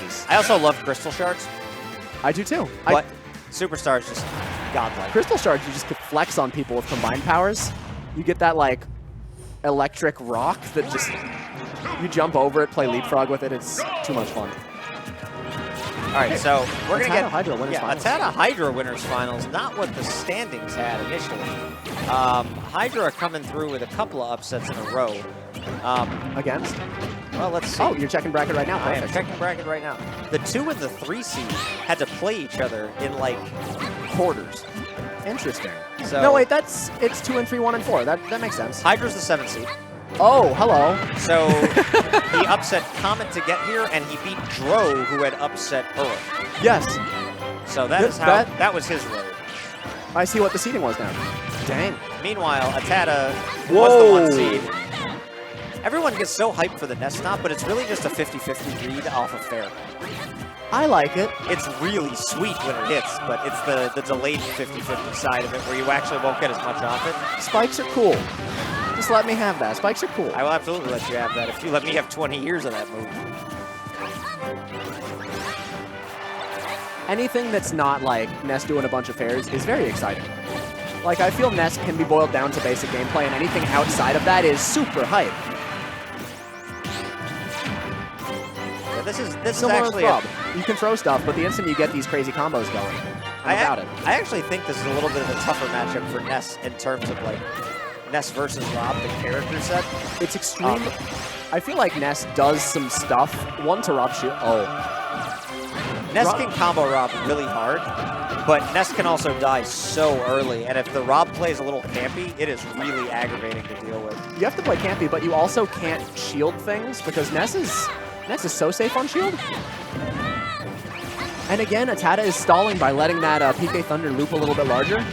misses. I also love Crystal Shards. I do too. But Superstar is just godlike. Crystal Shards, you just could flex on people with combined powers. You get that, like, electric rock that just, you jump over it, play leapfrog with it. It's too much fun. All right, so we're going to get Hydra winners finals. ATATA Hydra winners finals, not what the standings had initially. Hydra coming through with a couple of upsets in a row. Against? Well, let's see. Oh, you're checking bracket right now. I am Perfect. checking bracket right now. The 2 and the 3 seed had to play each other in like quarters. Interesting. So no, wait, it's 2 and 3, 1 and 4. That makes sense. Hydra's the 7th seed. Oh, hello. So he upset Comet to get here, and he beat Dro, who had upset Earl. Yes. So that was his road. I see what the seeding was now. Dang. Meanwhile, ATATA was the 1 seed. Everyone gets so hyped for the Ness stop, but it's really just a 50-50 read off of fair. I like it. It's really sweet when it hits, but it's the delayed 50-50 side of it where you actually won't get as much off it. Spikes are cool. Just let me have that. Spikes are cool. I will absolutely let you have that if you let me have 20 years of that move. Anything that's not like Ness doing a bunch of fairs is very exciting. Like, I feel Ness can be boiled down to basic gameplay, and anything outside of that is super hype. Yeah, this is Similar actually Rob. You can throw stuff, but the instant you get these crazy combos going, I actually think this is a little bit of a tougher matchup for Ness in terms of like Ness versus Rob, the character set. It's extreme. I feel like Ness does some stuff. One to Rob shoot. Oh. Ness can combo Rob really hard, but Ness can also die so early, and if the Rob plays a little campy, it is really aggravating to deal with. You have to play campy, but you also can't shield things because Ness is so safe on shield. And again, ATATA is stalling by letting that PK Thunder loop a little bit larger.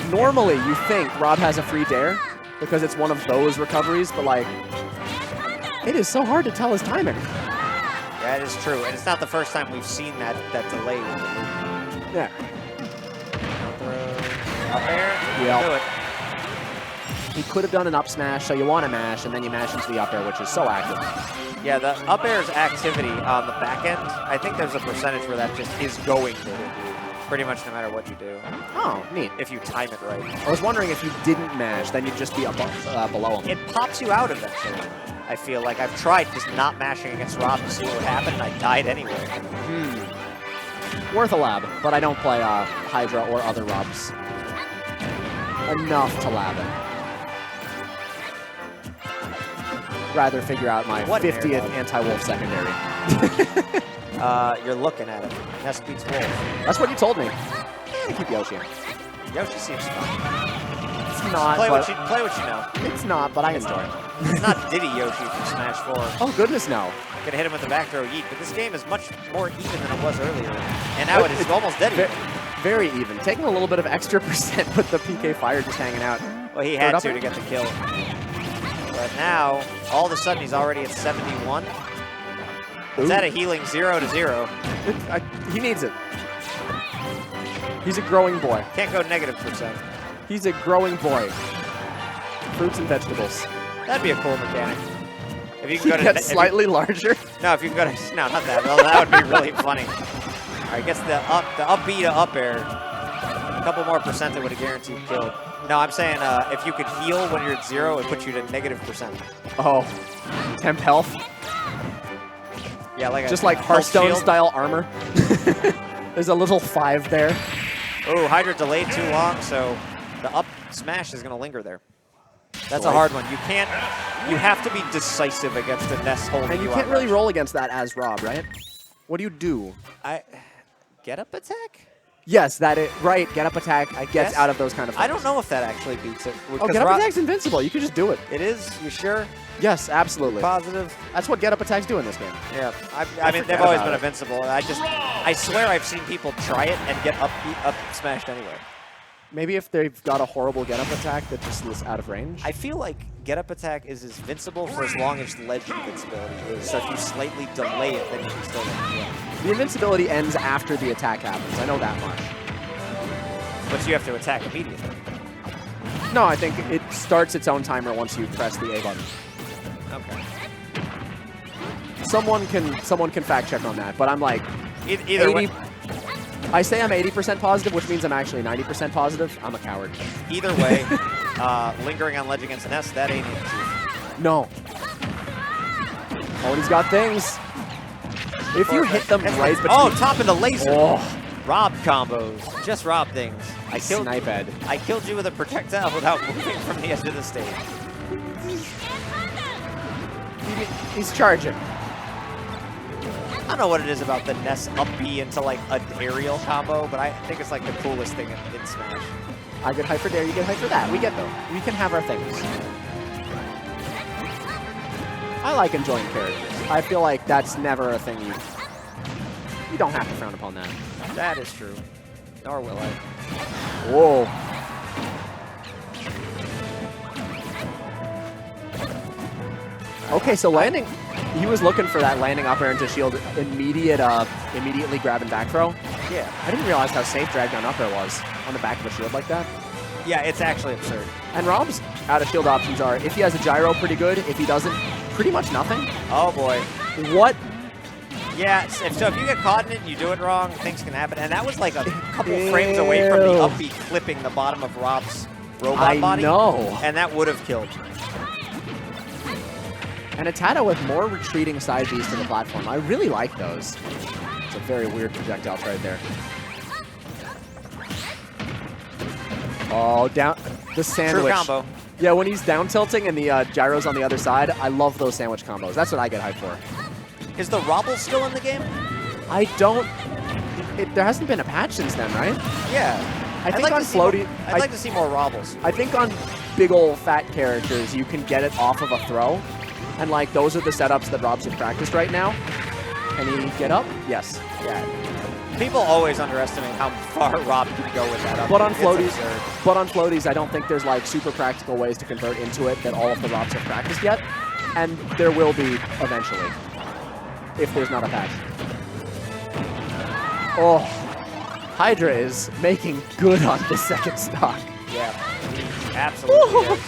Normally, you think Rob has a free dare because it's one of those recoveries, but like, it is so hard to tell his timing. That is true, and it's not the first time we've seen that delay with the loop. Yeah. Up air, Yeah. do it. He could have done an up smash, so you want to mash, and then you mash into the up air, which is so active. Yeah, the up air's activity on the back end, I think there's a percentage where that just is going to hit you, pretty much no matter what you do. Oh, neat. If you time it right. I was wondering if you didn't mash, then you'd just be below him. It pops you out eventually. I feel like I've tried just not mashing against Rob to see what would happen, and I died anyway. Worth a lab, but I don't play Hydra or other Robs enough to lab it. Rather figure out my 50th anti-wolf secondary. You're looking at it. Ness beats Wolf. That's what you told me. Keep Yoshi. Yoshi seems fun. It's not. Play what you know. It's not, but I enjoy it. It's not Diddy Yoshi from Smash 4. Oh, goodness, no. Gonna hit him with the back throw yeet, but this game is much more even than it was earlier. And now it's almost dead even. Very even. Taking a little bit of extra percent with the PK Fire just hanging out. Well, he had to get the kill. But now, all of a sudden, he's already at 71. Is that a healing 0-0? He needs it. He's a growing boy. Can't go -%. He's a growing boy. Fruits and vegetables. That'd be a cool mechanic. If you can go to slightly larger. No, if you can go to no, not that. Well, that would be really funny. All right, gets the up B to up air. A couple more percent that would have guaranteed kill. No, I'm saying if you could heal when you're at 0, it puts you to -%. Oh, temp health. Yeah, like just like Hearthstone style armor. There's a little 5 there. Oh, Hydra delayed too long, so the up smash is going to linger there. That's a hard one. You have to be decisive against a Ness holding you And you can't really roll against that as Rob, right? What do you do? Get up attack? Yes, right. Get up attack gets out of those kind of things. I don't know if that actually beats it. Oh, get up attack's invincible. You can just do it. It is? You sure? Yes, absolutely. Positive? That's what get up attacks do in this game. Yeah. I mean, they've always been invincible. I swear I've seen people try it and get up smashed anyway. Maybe if they've got a horrible get-up attack that just is out of range? I feel like get-up attack is invincible for as long as ledge invincibility is. So if you slightly delay it, then you can still win. The invincibility ends after the attack happens. I know that much. But you have to attack immediately. No, I think it starts its own timer once you press the A button. Okay. Someone can fact check on that, but I'm like Either way. I say I'm 80% positive, which means I'm actually 90% positive. I'm a coward. Either way, lingering on ledge against Ness, that ain't it. No. Oh, and he's got things. If you hit them right between... Oh, top into laser. Oh. Rob combos. Just Rob things. I killed you with a projectile without moving from the edge of the stage. He's charging. I don't know what it is about the Ness up B into like an aerial combo, but I think it's like the coolest thing in Smash. I get hype for dare, you get hype for that. We get them. We can have our things. I like enjoying characters. I feel like that's never a thing you don't have to frown upon that. That is true. Nor will I. Whoa. Okay, so landing. He was looking for that landing up air into shield immediately grab and back throw. Yeah. I didn't realize how safe drag down up air was on the back of a shield like that. Yeah, it's actually absurd. And Rob's out of shield options are, if he has a gyro, pretty good. If he doesn't, pretty much nothing. Oh boy. What? Yeah, so if you get caught in it and you do it wrong, things can happen. And that was like a couple frames away from the up B clipping the bottom of Rob's robot body. I know. And that would have killed. And ATATA with more retreating side Bs to the platform. I really like those. It's a very weird projectile right there. Oh, down the sandwich. True combo. Yeah, when he's down tilting and the gyro's on the other side, I love those sandwich combos. That's what I get hyped for. Is the Robble still in the game? I don't... there hasn't been a patch since then, right? Yeah. I think on floaty... I'd like to see more Robbles. I think on big old fat characters, you can get it off of a throw. And, like, those are the setups that Rob's in practice right now. Can he get up? Yes. Yeah. People always underestimate how far Rob can go with that up. But on floaties, I don't think there's, like, super practical ways to convert into it that all of the Robs have practiced yet. And there will be eventually, if there's not a patch. Oh, Hydra is making good on the second stock. Yeah, absolutely is.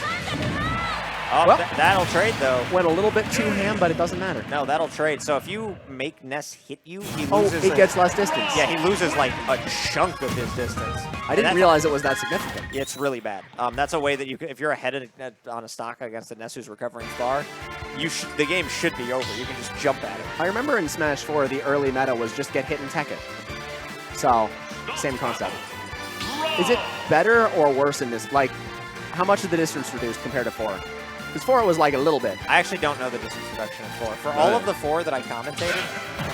Oh, well, that'll trade, though. Went a little bit too ham, but it doesn't matter. No, that'll trade. So if you make Ness hit you, he loses... Oh, it gets less distance. Yeah, he loses, like, a chunk of his distance. I didn't realize it was that significant. It's really bad. That's a way that you could... If you're ahead on a stock against a Ness who's recovering far, the game should be over. You can just jump at it. I remember in Smash 4, the early meta was just get hit and tech it. So, same concept. Is it better or worse in this? Like, how much did the distance reduce compared to 4? Because 4 was like a little bit. I actually don't know the distance reduction in 4. For all of the 4 that I commentated,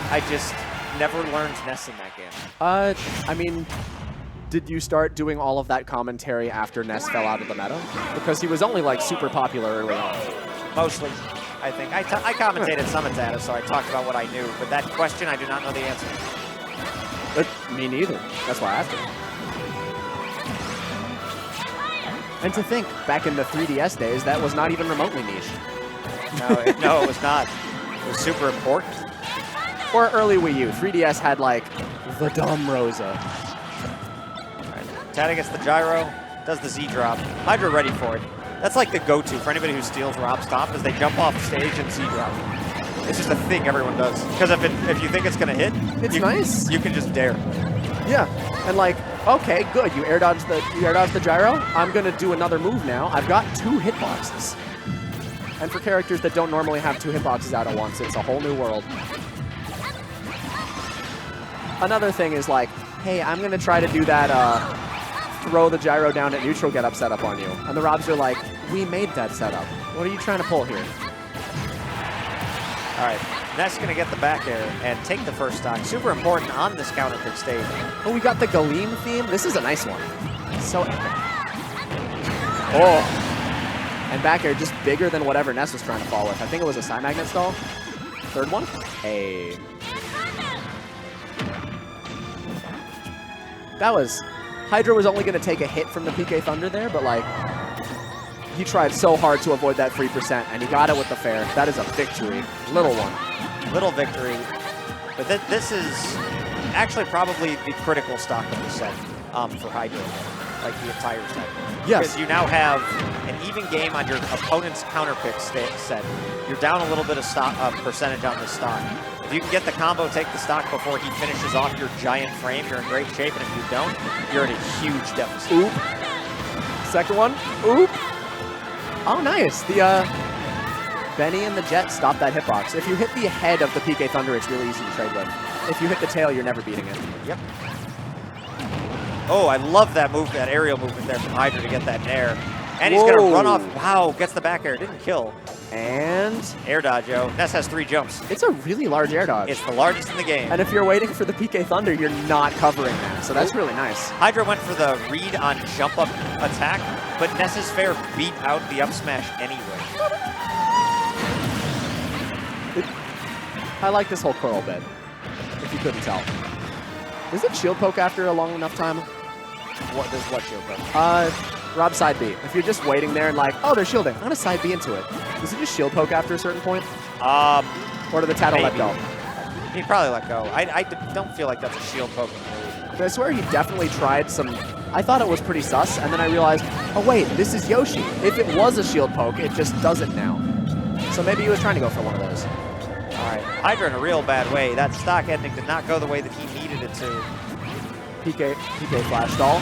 I just never learned Ness in that game. I mean, did you start doing all of that commentary after Ness fell out of the meta? Because he was only like super popular early on. Mostly, I think. I commentated some ATATA, so I talked about what I knew. But that question, I do not know the answer. Me neither. That's why I asked it. And to think, back in the 3DS days, that was not even remotely niche. No, it was not. It was super important. Or early Wii U. 3DS had, like, the dumb Rosa. Right. ATATA gets the gyro, does the Z-drop. Hydra ready for it. That's like the go-to for anybody who steals Rob's top, is they jump off stage and Z-drop. It's just a thing everyone does. Because if you think it's going to hit, it's nice. You can just dare. Yeah, and like, okay, good. You air dodge the gyro. I'm gonna do another move now. I've got 2 hitboxes. And for characters that don't normally have 2 hitboxes out at once, it's a whole new world. Another thing is like, hey, I'm gonna try to do that throw the gyro down at neutral get up setup on you. And the Robs are like, we made that setup. What are you trying to pull here? All right, Ness going to get the back air and take the first stock. Super important on this counter pick stage. Oh, we got the Galeem theme. This is a nice one. So epic. Oh. And back air just bigger than whatever Ness was trying to fall with. I think it was a side magnet stall. Third one. Hey. That was... Hydra was only going to take a hit from the PK Thunder there, but like... He tried so hard to avoid that 3%, and he got it with the fair. That is a victory. Little one. Little victory. But this is actually probably the critical stock of the set for Hydra, like the entire set. Yes. Because you now have an even game on your opponent's counter pick set. you're down a little bit of stock percentage on the stock. If you can get the combo, take the stock before he finishes off your giant frame, you're in great shape, and if you don't, you're at a huge deficit. Oop. Second one. Oop. Oh, nice. The Benny and the Jet stopped that hitbox. If you hit the head of the PK Thunder, it's really easy to trade with. If you hit the tail, you're never beating it. Yep. Oh, I love that move, that aerial movement there from Hydra to get that nair. And he's going to run off. Wow, gets the back air. Didn't kill. And air dodge, yo. Ness has 3 jumps. It's a really large air dodge. It's the largest in the game. And if you're waiting for the PK Thunder, you're not covering that. So that's really nice. Hydra went for the read on jump up attack, but Ness's fair beat out the up smash anyway. I like this whole coil bed, if you couldn't tell. Does it shield poke after a long enough time? What does what shield poke? Rob side B. If you're just waiting there and like, oh, they're shielding, I'm gonna side B into it. Does it just shield poke after a certain point? Or did the Tata let go? He probably let go. I don't feel like that's a shield poke move. I swear he definitely tried some. I thought it was pretty sus, and then I realized, oh wait, this is Yoshi. If it was a shield poke, it just doesn't now. So maybe he was trying to go for one of those. All right, Hydra in a real bad way. That stock ending did not go the way that he needed it to. PK flash stall.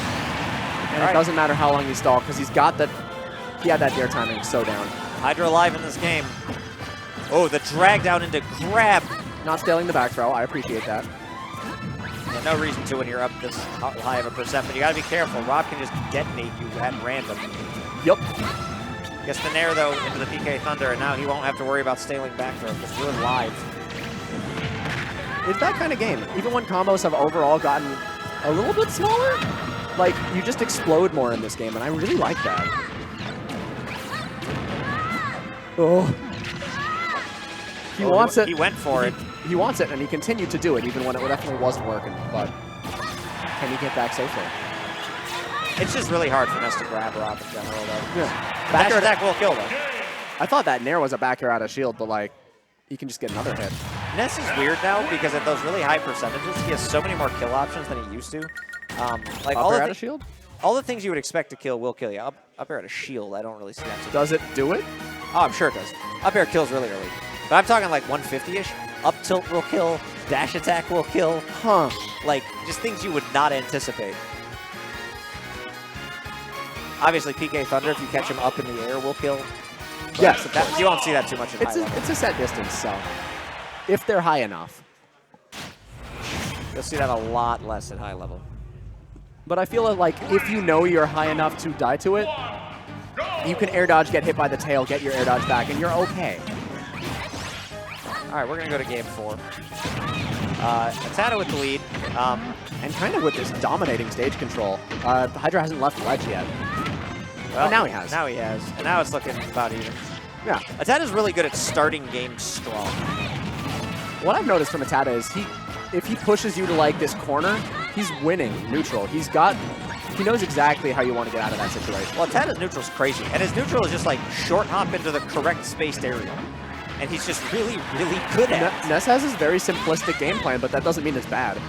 And it doesn't matter how long you stall, because he had that dare timing so down. Hydra alive in this game. Oh, the drag down into grab. Not scaling the back throw, I appreciate that. Yeah, no reason to when you're up this high of a percent, but you gotta be careful. Rob can just detonate you at random. Yep. Gets the nair though into the PK Thunder, and now he won't have to worry about scaling back throw because we're live. It's that kind of game. Even when combos have overall gotten a little bit smaller, like, you just explode more in this game, and I really like that. Oh. He wants it. He went for it. He wants it, and he continued to do it, even when it definitely wasn't working. But can he get back safely? It's just really hard for Ness to grab Rob in general, though. Yeah. Back air attack will kill, though. I thought that nair was a back air out of shield, but, like, he can just get another hit. Ness is weird now because at those really high percentages, he has so many more kill options than he used to. Like up air out of shield? All the things you would expect to kill will kill you. Up air out of shield, I don't really see that. Does it do it? Oh, I'm sure it does. Up air kills really early. But I'm talking like 150-ish. Up tilt will kill. Dash attack will kill. Huh. Like, just things you would not anticipate. Obviously, PK Thunder, if you catch him up in the air, will kill. But yes. You won't see that too much in high level. It's a set distance, so if they're high enough. You'll see that a lot less at high level. But I feel like if you know you're high enough to die to it, you can air dodge, get hit by the tail, get your air dodge back, and you're okay. All right, we're going to go to game 4. ATATA with the lead. And kind of with this dominating stage control. Hydra hasn't left ledge yet. Well, now he has. Now he has. And now it's looking about even. Yeah. ATATA's really good at starting games strong. What I've noticed from ATATA is if he pushes you to like this corner, he's winning neutral. He knows exactly how you want to get out of that situation. Well, ATATA's neutral's crazy. And his neutral is just like short hop into the correct spaced area. And he's just really, really good at it. Ness has his very simplistic game plan, but that doesn't mean it's bad.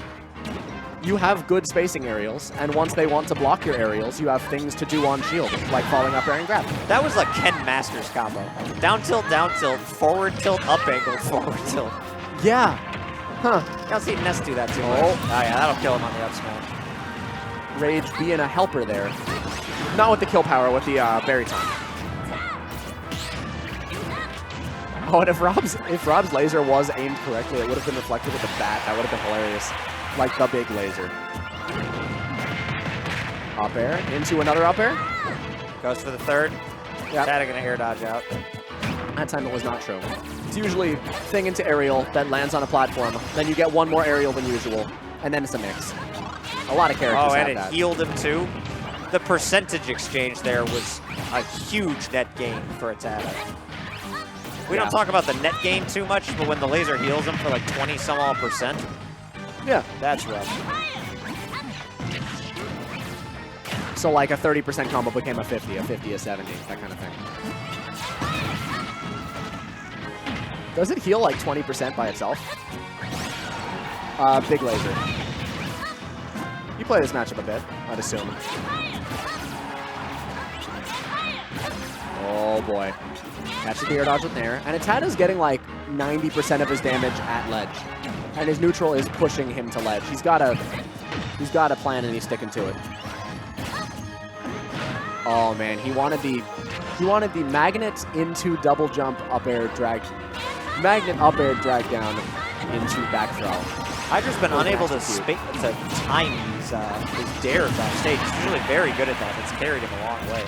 You have good spacing aerials, and once they want to block your aerials, you have things to do on shield, like falling up air and grab. That was like Ken Masters combo. Down tilt, forward tilt, up angle, forward tilt. Yeah. Huh. I don't see Ness do that too much. Oh, yeah, that'll kill him on the up smash. Rage being a helper there. Not with the kill power, with the berry time. Oh, and if Rob's laser was aimed correctly, it would have been reflected with the bat. That would have been hilarious. Like the big laser. Up air, into another up air. Goes for the third. Yep. ATATA gonna air dodge out. That time it was not true. It's usually thing into aerial, then lands on a platform. Then you get one more aerial than usual, and then it's a mix. A lot of characters have and that. It healed him too. The percentage exchange there was a huge net gain for ATATA. We don't talk about the net gain too much, but when the laser heals him for like 20-some-odd%, yeah, that's rough. So like a 30% combo became a 50, a 50, a 70, that kind of thing. Does it heal like 20% by itself? Big laser. You play this matchup a bit, I'd assume. Oh boy. Catches the air dodge with Nair. And ATATA's getting like 90% of his damage at ledge. And his neutral is pushing him to ledge. He's got a plan and he's sticking to it. Oh man, he wanted the magnet into double jump up air drag. Magnet up air drag down into back throw. Hydra's been unable to time his dares on stage. He's really very good at that. It's carried him a long way.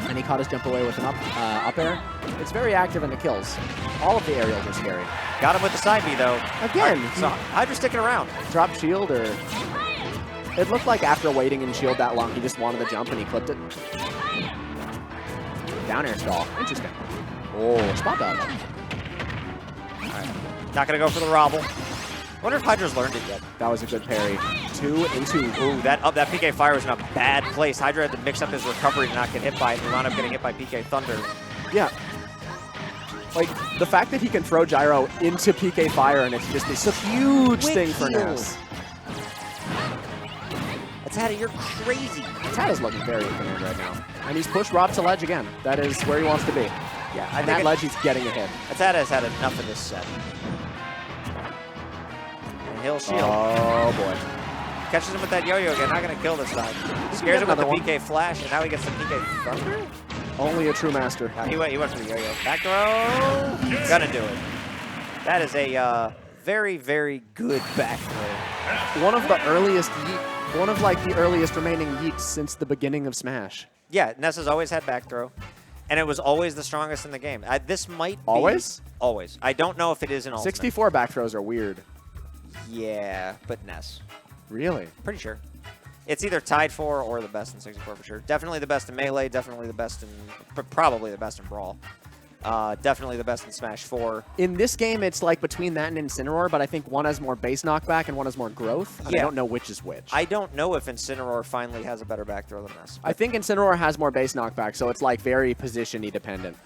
And he caught his jump away with an up air. It's very active in the kills. All of the aerials are scary. Got him with the side B though. Again, so Hydra's sticking around. Drop shield or... It looked like after waiting in shield that long, he just wanted the jump and he clipped it. Down air stall. Interesting. Oh, spot dodge. All right. Not going to go for the robble. Wonder if Hydra's learned it yet. That was a good parry. 2 into. Ooh, that PK Fire was in a bad place. Hydra had to mix up his recovery to not get hit by it. He wound up getting hit by PK Thunder. Yeah. Like, the fact that he can throw gyro into PK Fire and it's just this huge thing for Ness. ATATA, you're crazy. ATATA's looking very in command right now. And he's pushed Rob to ledge again. That is where he wants to be. Yeah, I think that ledge, he's getting a hit. ATATA has had enough of this set. And he'll shield. Oh, boy. Catches him with that yo-yo again. Not going to kill this time. Scares him with the PK Flash, and now he gets the PK Thunder? Only a true master. No, he went for the yo-yo. Back throw. Gonna do it. That is a very, very good back throw. One of the earliest one of like the earliest remaining yeets since the beginning of Smash. Yeah, Ness has always had back throw, and it was always the strongest in the game. This might be... Always? Always. I don't know if it is in Ultimate. 64 back throws are weird. Yeah, but Ness. Really? Pretty sure. It's either tied for or the best in 64 for sure. Definitely the best in Melee, definitely the best in... Probably the best in Brawl. Definitely the best in Smash 4. In this game, it's like between that and Incineroar, but I think one has more base knockback and one has more growth. And I don't know which is which. I don't know if Incineroar finally has a better back throw than this. I think Incineroar has more base knockback, so it's like very position-y dependent.